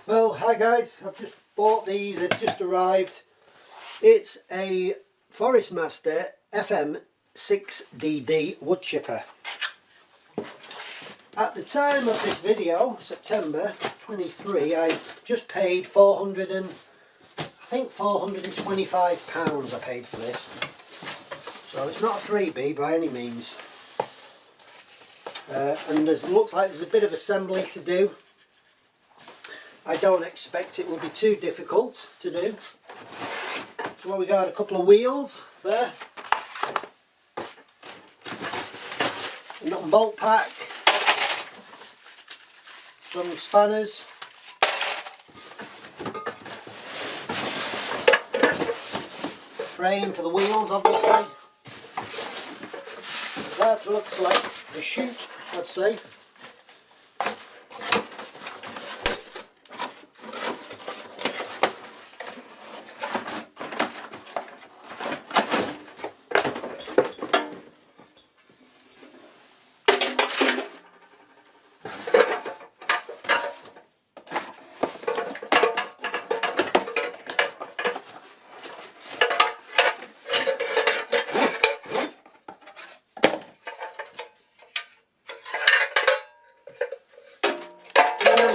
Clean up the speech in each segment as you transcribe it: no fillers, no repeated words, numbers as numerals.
Well, hi guys, I've just bought these, they've just arrived. It's a Forest Master FM 6DD wood chipper. At the time of this video, September 23, I just paid £425 I paid for this. So it's not a freebie by any means. And looks like there's a bit of assembly to do. I don't expect it will be too difficult to do. So we got a couple of wheels there, a nut and bolt pack, some spanners, frame for the wheels obviously. That looks like the chute, I'd say.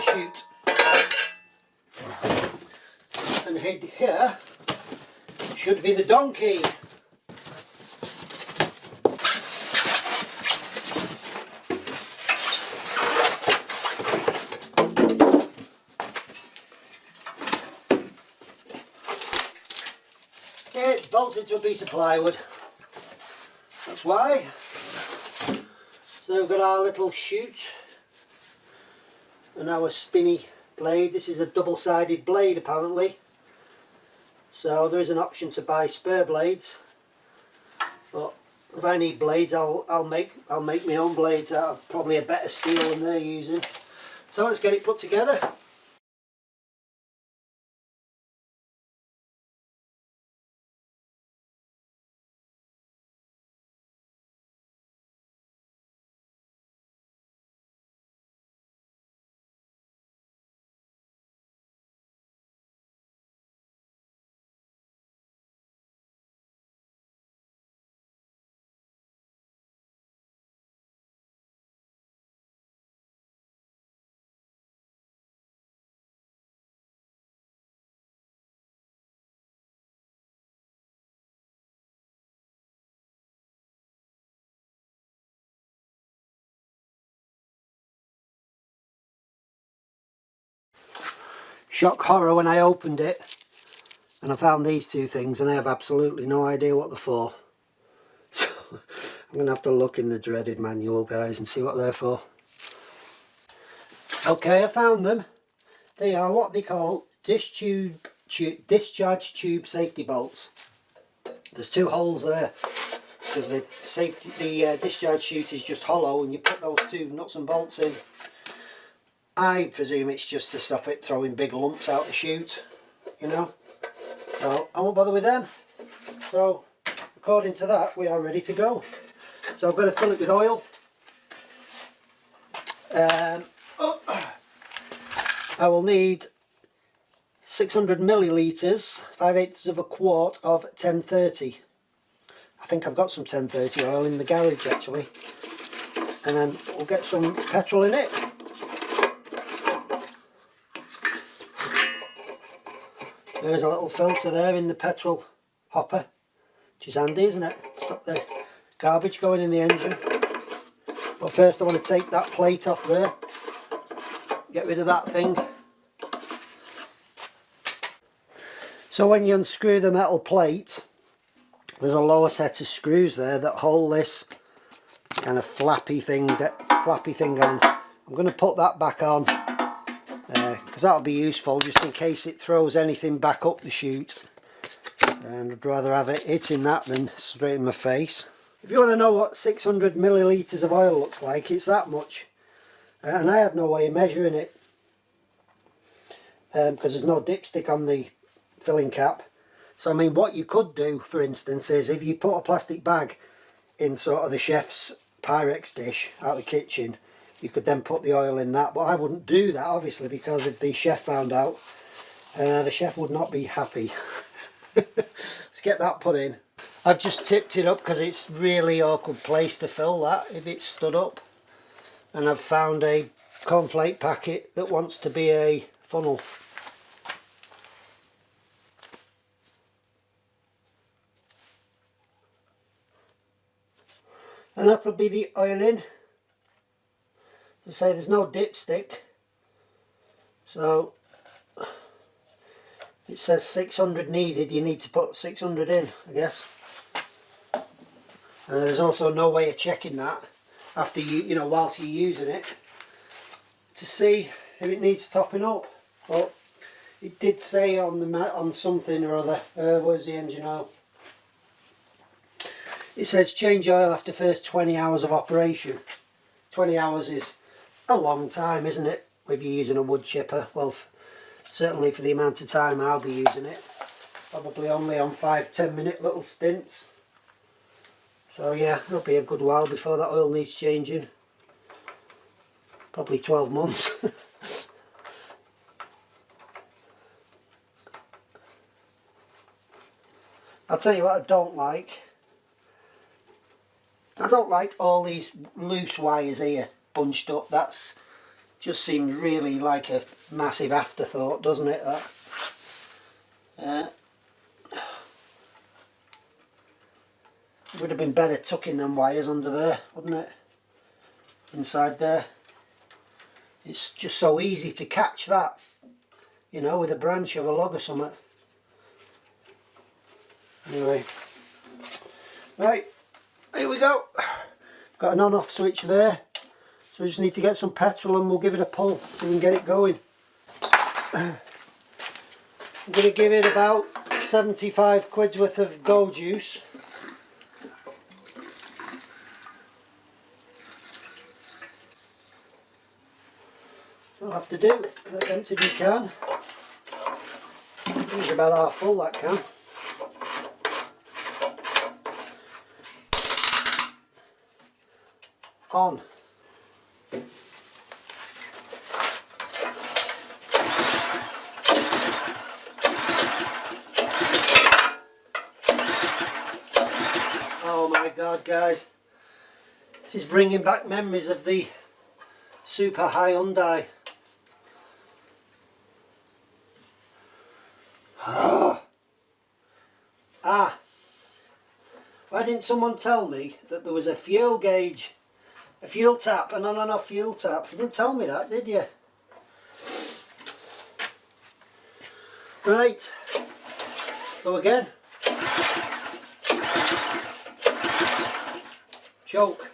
Chute. And head here should be the donkey. It's bolted to a piece of plywood. That's why. So we've got our little chute and our spinny blade. This is a double-sided blade apparently, so there is an option to buy spare blades, but if I need blades I'll make my own blades out of probably a better steel than they're using. So let's get it put together. Shock horror when I opened it and I found these two things and I have absolutely no idea what they're for. So I'm going to have to look in the dreaded manual, guys, and see what they're for. Okay, I found them. They are what they call discharge tube safety bolts. There's two holes there because the discharge chute is just hollow, and you put those two nuts and bolts in. I presume it's just to stop it throwing big lumps out the chute, you know. So I won't bother with them. So according to that, we are ready to go. So I'm going to fill it with oil. I will need 600 millilitres, 5/8 of a quart of 1030. I think I've got some 1030 oil in the garage actually. And then we'll get some petrol in it. There's a little filter there in the petrol hopper, which is handy, isn't it? Stop the garbage going in the engine. But first I want to take that plate off there, get rid of that thing. So when you unscrew the metal plate, there's a lower set of screws there that hold this kind of flappy thing on. I'm going to put that back on because that'll be useful just in case it throws anything back up the chute, and I'd rather have it hitting that than straight in my face. If you want to know what 600 millilitres of oil looks like, it's that much, and I had no way of measuring it because there's no dipstick on the filling cap. So I mean, what you could do, for instance, is if you put a plastic bag in sort of the chef's Pyrex dish out of the kitchen, you could then put the oil in that, but I wouldn't do that obviously, because if the chef found out, the chef would not be happy. Let's get that put in. I've just tipped it up because it's really awkward place to fill that if it's stood up, and I've found a cornflake packet that wants to be a funnel. And that'll be the oil in. As I say, there's no dipstick, so if it says 600 needed, you need to put 600 in, I guess. And there's also no way of checking that after you know, whilst you're using it, to see if it needs topping up. But it did say on the on something or other, where's the engine oil? It says change oil after first 20 hours of operation. 20 hours is a long time, isn't it, if you're using a wood chipper? Well, certainly for the amount of time I'll be using it. Probably only on 5-10 minute little stints. So yeah, it'll be a good while before that oil needs changing. Probably 12 months. I'll tell you what I don't like. I don't like all these loose wires here bunched up. That's just seems really like a massive afterthought, doesn't it? That it would have been better tucking them wires under there, wouldn't it? Inside there. It's just so easy to catch that, you know, with a branch of a log or something. Anyway, right. Here we go. Got an on-off switch there, so we just need to get some petrol and we'll give it a pull so we can get it going. I'm going to give it about 75 quid's worth of go juice. I'll have to do. That's empty if you can. It's about half full, that can. On. Oh my God, guys, this is bringing back memories of the Super Hyundai. Why didn't someone tell me that there was a fuel gauge, a fuel tap, and an on-off fuel tap? You didn't tell me that, did you? Right, go again. Choke.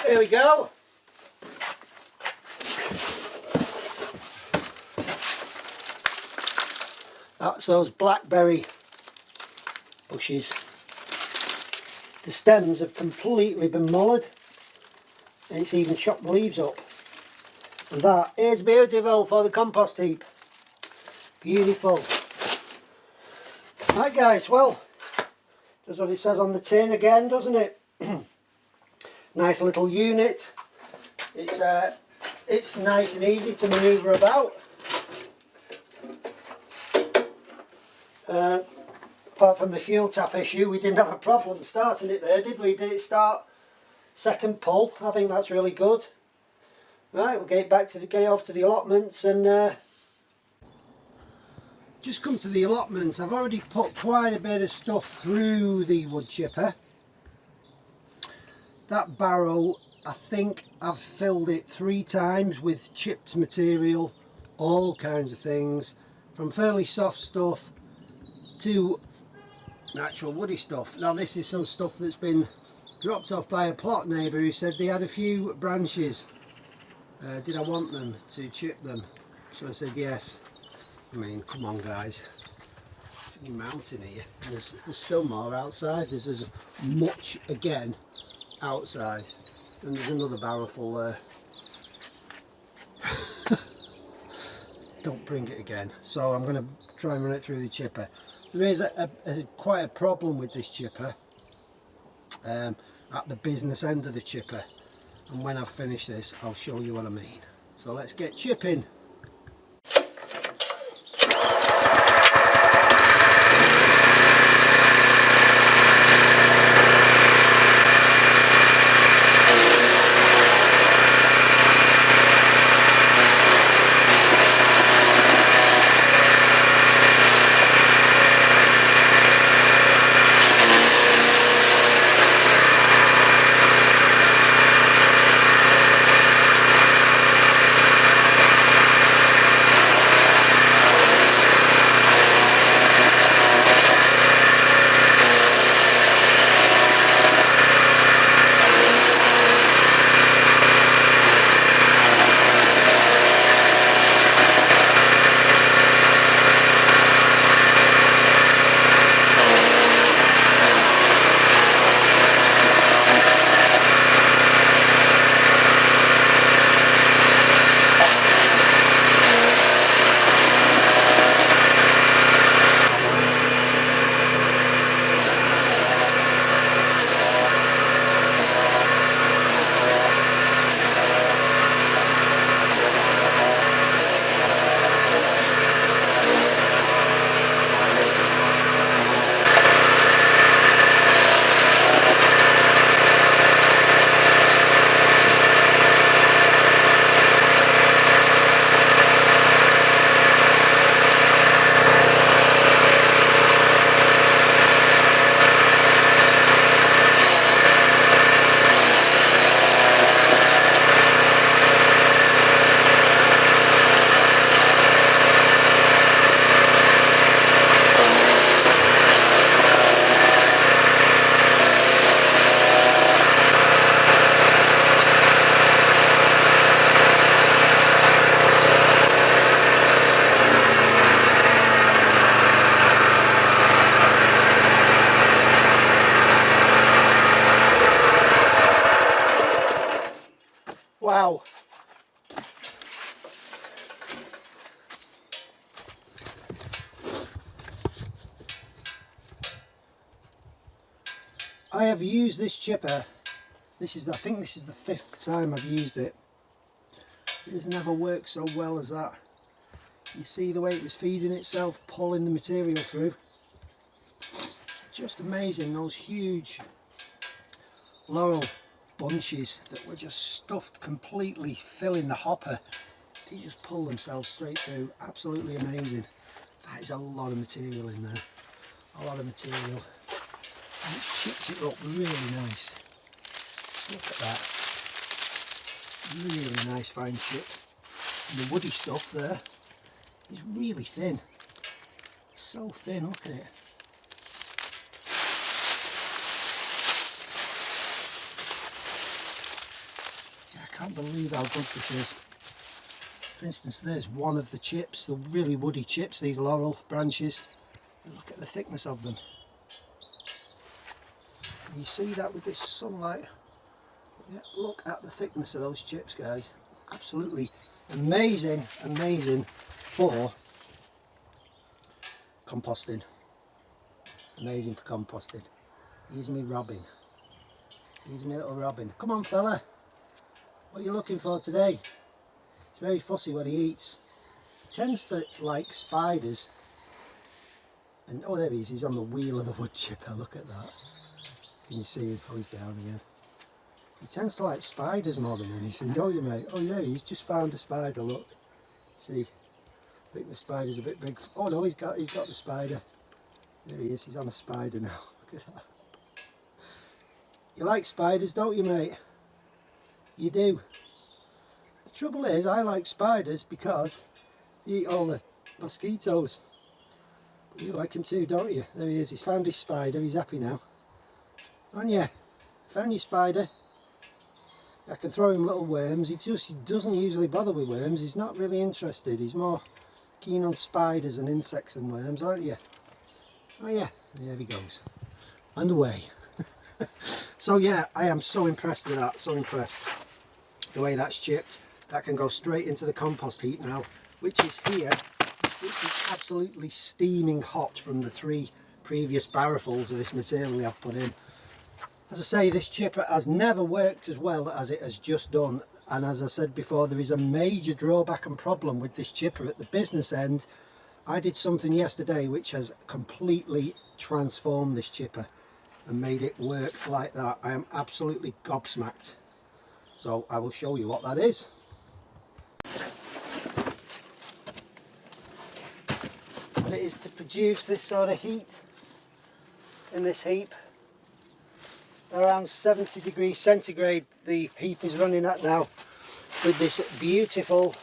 There we go. That's those blackberry bushes. The stems have completely been mullered, and it's even chopped the leaves up. And that is beautiful for the compost heap. Beautiful. Right guys, well, does what it says on the tin again, doesn't it? Nice little unit. It's nice and easy to manoeuvre about. Apart from the fuel tap issue, we didn't have a problem starting it there, did we? Did it start second pull? I think that's really good. Right, we'll get it off to the allotments and just come to the allotments. I've already put quite a bit of stuff through the wood chipper. That barrow, I think I've filled it 3 times with chipped material, all kinds of things, from fairly soft stuff to natural woody stuff. Now this is some stuff that's been dropped off by a plot neighbour who said they had a few branches. Did I want them to chip them? So I said yes. I mean, come on guys, a mountain here. There's still more outside. There's as much again outside, and there's another barrel full there. Don't bring it again. So I'm going to try and run it through the chipper. There is quite a problem with this chipper at the business end of the chipper, and when I've finished this I'll show you what I mean. So let's get chipping. Wow. I have used this chipper. I think this is the 5th time I've used it. It has never worked so well as that. You see the way it was feeding itself, pulling the material through. Just amazing, those huge laurel bunches that were just stuffed completely, filling the hopper. They just pull themselves straight through. Absolutely amazing. That is a lot of material in there. A lot of material. And it chips it up really nice. Look at that. Really nice fine chip. And the woody stuff there is really thin. So thin, look at it. I can't believe how good this is. For instance, there's one of the chips, the really woody chips, these laurel branches. And look at the thickness of them. And you see that with this sunlight. Yeah, look at the thickness of those chips, guys. Absolutely amazing, amazing for composting. Amazing for composting. Here's me robin. Here's me little robin. Come on, fella. What are you looking for today? He's very fussy what he eats. He tends to like spiders. And oh, there he is. He's on the wheel of the wood chipper. Look at that. Can you see him? Oh, he's down again. He tends to like spiders more than anything, don't you, mate? Oh yeah, he's just found a spider. Look. See, I think the spider's a bit big. Oh no, he's got the spider. There he is. He's on a spider now. Look at that. You like spiders, don't you, mate? You do. The trouble is, I like spiders because they eat all the mosquitoes. You like him too, don't you? There he is, he's found his spider, he's happy now. Aren't you? Found your spider. I can throw him little worms. He doesn't usually bother with worms. He's not really interested. He's more keen on spiders and insects than worms, aren't you? Oh yeah, there he goes. And away. So yeah, I am so impressed with that, so impressed. The way that's chipped. That can go straight into the compost heap now, which is here, which is absolutely steaming hot from the 3 previous barrelfuls of this material I've put in. As I say, this chipper has never worked as well as it has just done, and as I said before, there is a major drawback and problem with this chipper at the business end. I did something yesterday which has completely transformed this chipper and made it work like that. I am absolutely gobsmacked. So I will show you what that is. What it is to produce this sort of heat in this heap. Around 70 degrees centigrade the heap is running at now, with this beautiful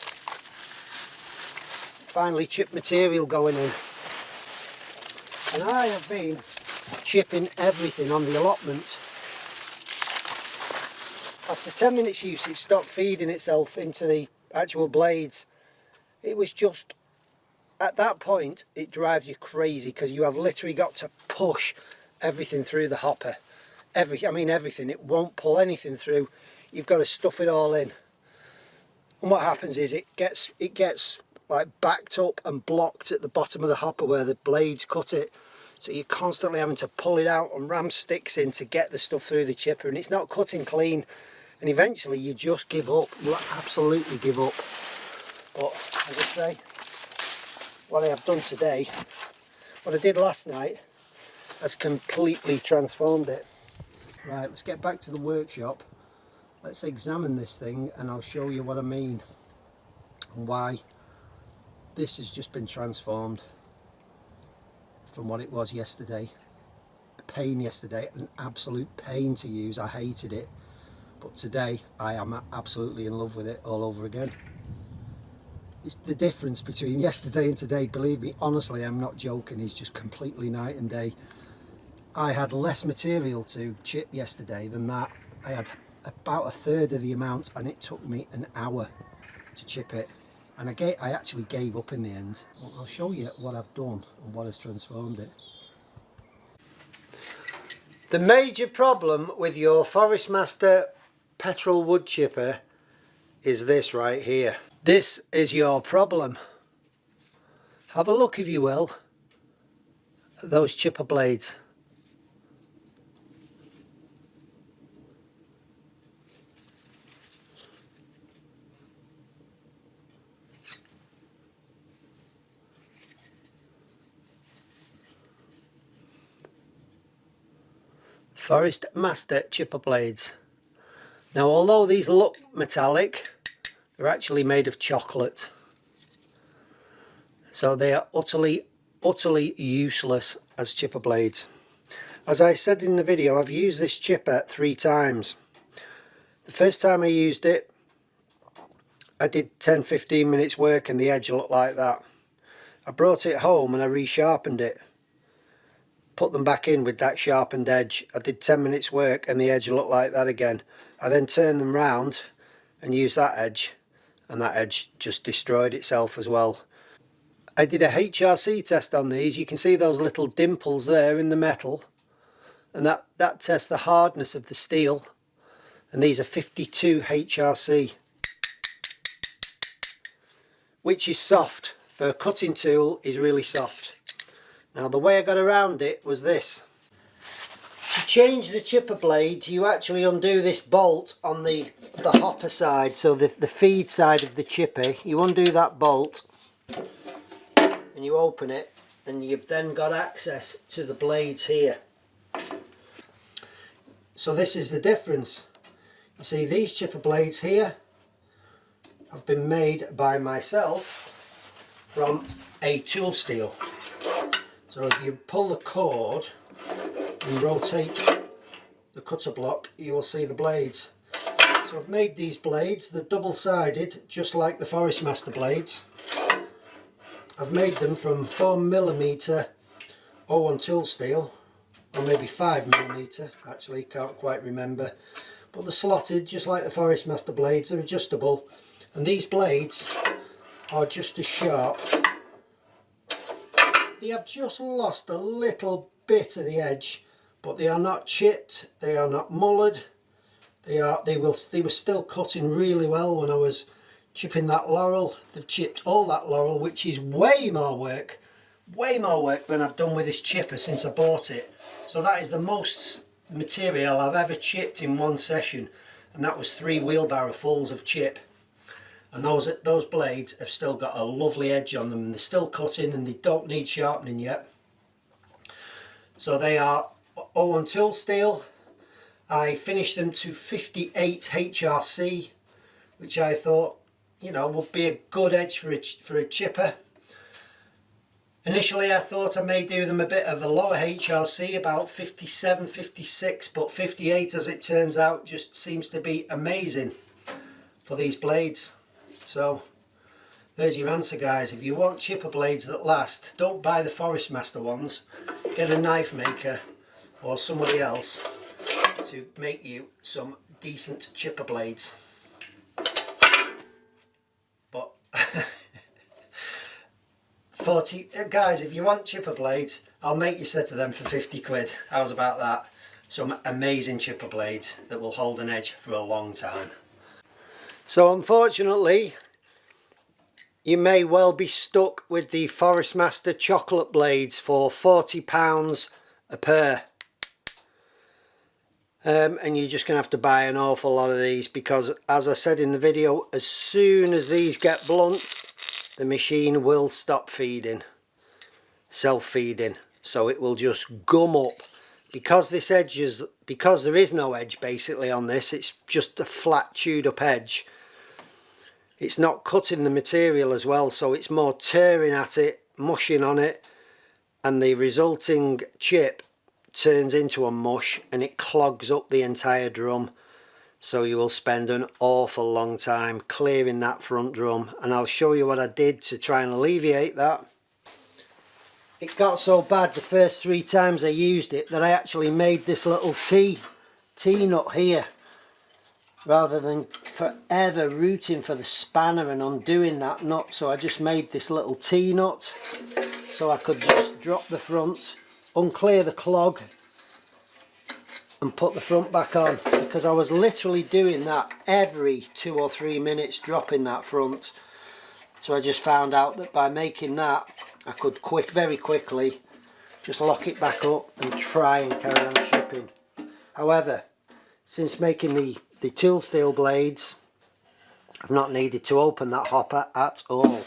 finely chipped material going in. And I have been chipping everything on the allotment. After 10 minutes use, it stopped feeding itself into the actual blades. It was just, at that point it drives you crazy, because you have literally got to push everything through the hopper. Everything. It won't pull anything through. You've got to stuff it all in. And what happens is it gets like backed up and blocked at the bottom of the hopper where the blades cut it. So you're constantly having to pull it out and ram sticks in to get the stuff through the chipper, and it's not cutting clean. And eventually you just give up. You absolutely give up. But as I say, what I have done today, what I did last night, has completely transformed it. Right, let's get back to the workshop. Let's examine this thing and I'll show you what I mean and why this has just been transformed from what it was yesterday. A pain yesterday, an absolute pain to use. I hated it, but today I am absolutely in love with it all over again. It's the difference between yesterday and today, believe me, honestly, I'm not joking, is just completely night and day. I had less material to chip yesterday than that. I had about 1/3 of the amount, and it took me an hour to chip it. And I actually gave up in the end. Well, I'll show you what I've done and what has transformed it. The major problem with your Forest Master petrol wood chipper is this right here. This is your problem. Have a look, if you will, at those chipper blades. Forest Master chipper blades. Now, although these look metallic, they're actually made of chocolate. So they are utterly useless as chipper blades. As I said in the video, I've used this chipper 3 times. The first time I used it, I did 10-15 minutes work and the edge looked like that. I brought it home and I resharpened it. Put them back in with that sharpened edge. I did 10 minutes work and the edge looked like that again. I then turned them round and used that edge, and that edge just destroyed itself as well. I did a HRC test on these. You can see those little dimples there in the metal, and that tests the hardness of the steel, and these are 52 HRC, which is soft. For a cutting tool is really soft. Now, the way I got around it was this. To change the chipper blade, you actually undo this bolt on the hopper side, so the feed side of the chipper. You undo that bolt and you open it, and you've then got access to the blades here. So this is the difference. You see, these chipper blades here have been made by myself from a tool steel. So if you pull the cord and rotate the cutter block, you will see the blades. So I've made these blades, they're double-sided, just like the Forest Master blades. I've made them from 4mm 01 tool steel, or maybe 5mm actually, can't quite remember, but they're slotted just like the Forest Master blades. They're adjustable, and these blades are just as sharp. They have just lost a little bit of the edge, but they are not chipped, they are not mullered, they were still cutting really well when I was chipping that laurel. They've chipped all that laurel, which is way more work than I've done with this chipper since I bought it. So that is the most material I've ever chipped in one session, and that was 3 wheelbarrow fulls of chip. And those blades have still got a lovely edge on them, and they're still cutting, and they don't need sharpening yet. So they are 01 tool steel. I finished them to 58 HRC, which I thought, you know, would be a good edge for a chipper. Initially I thought I may do them a bit of a lower HRC, about 57, 56, but 58, as it turns out, just seems to be amazing for these blades. So there's your answer, guys. If you want chipper blades that last, don't buy the Forest Master ones. Get a knife maker or somebody else to make you some decent chipper blades. But 40 guys, if you want chipper blades, I'll make you a set of them for 50 quid. How's about that? Some amazing chipper blades that will hold an edge for a long time. So unfortunately, you may well be stuck with the Forest Master chocolate blades for £40 a pair. And you're just going to have to buy an awful lot of these, because as I said in the video, as soon as these get blunt, the machine will stop feeding, self-feeding, so it will just gum up. Because because there is no edge basically on this, it's just a flat chewed up edge. It's not cutting the material as well, so it's more tearing at it, mushing on it, and the resulting chip turns into a mush and it clogs up the entire drum. So you will spend an awful long time clearing that front drum, and I'll show you what I did to try and alleviate that. It got so bad the first 3 times I used it that I actually made this little T-nut here, rather than forever rooting for the spanner and undoing that nut. So I just made this little T-nut so I could just drop the front, unclear the clog and put the front back on, because I was literally doing that every 2 or 3 minutes, dropping that front. So I just found out that by making that, I could very quickly just lock it back up and try and carry on shipping. However, since making the tool steel blades, I've not needed to open that hopper at all.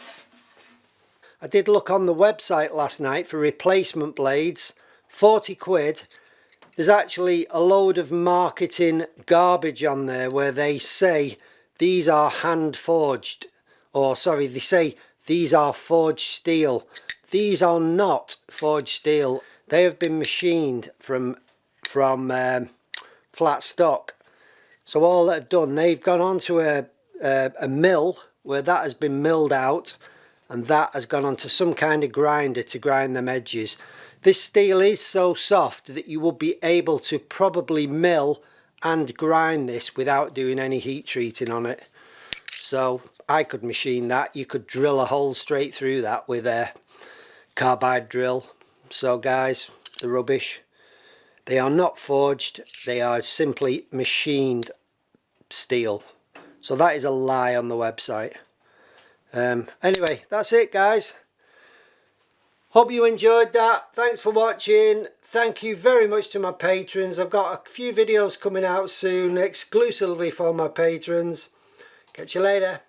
I did look on the website last night for replacement blades, 40 quid. There's actually a load of marketing garbage on there where they say these are hand forged, or sorry, they say these are forged steel. These are not forged steel. They have been machined from flat stock. So all they've done, they've gone onto a mill where that has been milled out, and that has gone onto some kind of grinder to grind them edges. This steel is so soft that you will be able to probably mill and grind this without doing any heat treating on it. So I could machine that. You could drill a hole straight through that with a carbide drill. So guys, the rubbish. They are not forged, they are simply machined steel. So that is a lie on the website. Anyway, that's it guys. Hope you enjoyed that. Thanks for watching. Thank you very much to my patrons. I've got a few videos coming out soon exclusively for my patrons. Catch you later.